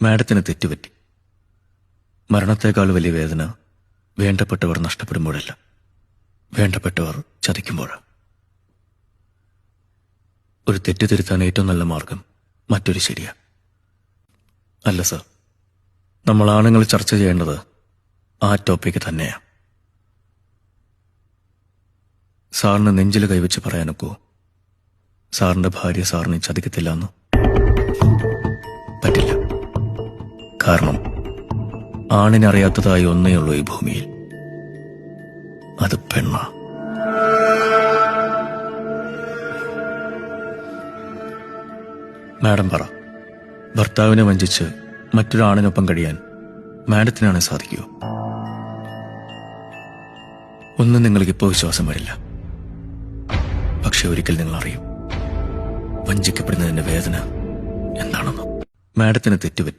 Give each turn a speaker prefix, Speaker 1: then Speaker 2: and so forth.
Speaker 1: മാഡത്തിന് തെറ്റുപറ്റി. മരണത്തേക്കാൾ വലിയ വേദന വേണ്ടപ്പെട്ടവർ നഷ്ടപ്പെടുമ്പോഴല്ല, വേണ്ടപ്പെട്ടവർ ചതിക്കുമ്പോഴാണ്. ഒരു തെറ്റ് തിരുത്താൻ ഏറ്റവും നല്ല മാർഗം മറ്റൊരു ശരിയാ. അല്ല സർ, നമ്മൾ ആണുങ്ങൾ ചർച്ച ചെയ്യേണ്ടത് ആ ടോപ്പിക്ക് തന്നെയാ. സാറിന് നെഞ്ചിൽ കൈവച്ച് പറയാനൊക്കോ സാറിന്റെ ഭാര്യ സാറിനെ ചതിക്കത്തില്ല എന്ന്? പറ്റില്ല. കാരണം ആണിനറിയാത്തതായി ഒന്നേ ഉള്ളൂ ഈ ഭൂമിയിൽ, അത് പെണ്ണാ. മാഡം പറ, ഭർത്താവിനെ വഞ്ചിച്ച് മറ്റൊരാണിനൊപ്പം കഴിയാൻ മാഡത്തിനാണ് സാധിക്കുമോ? ഒന്നും നിങ്ങൾക്ക് ഇപ്പോൾ വിശ്വാസം വരില്ല, പക്ഷെ ഒരിക്കൽ നിങ്ങൾ അറിയും വഞ്ചിക്കപ്പെടുന്നതിന്റെ വേദന എന്താണെന്ന്. മാഡത്തിന് തെറ്റുപറ്റി.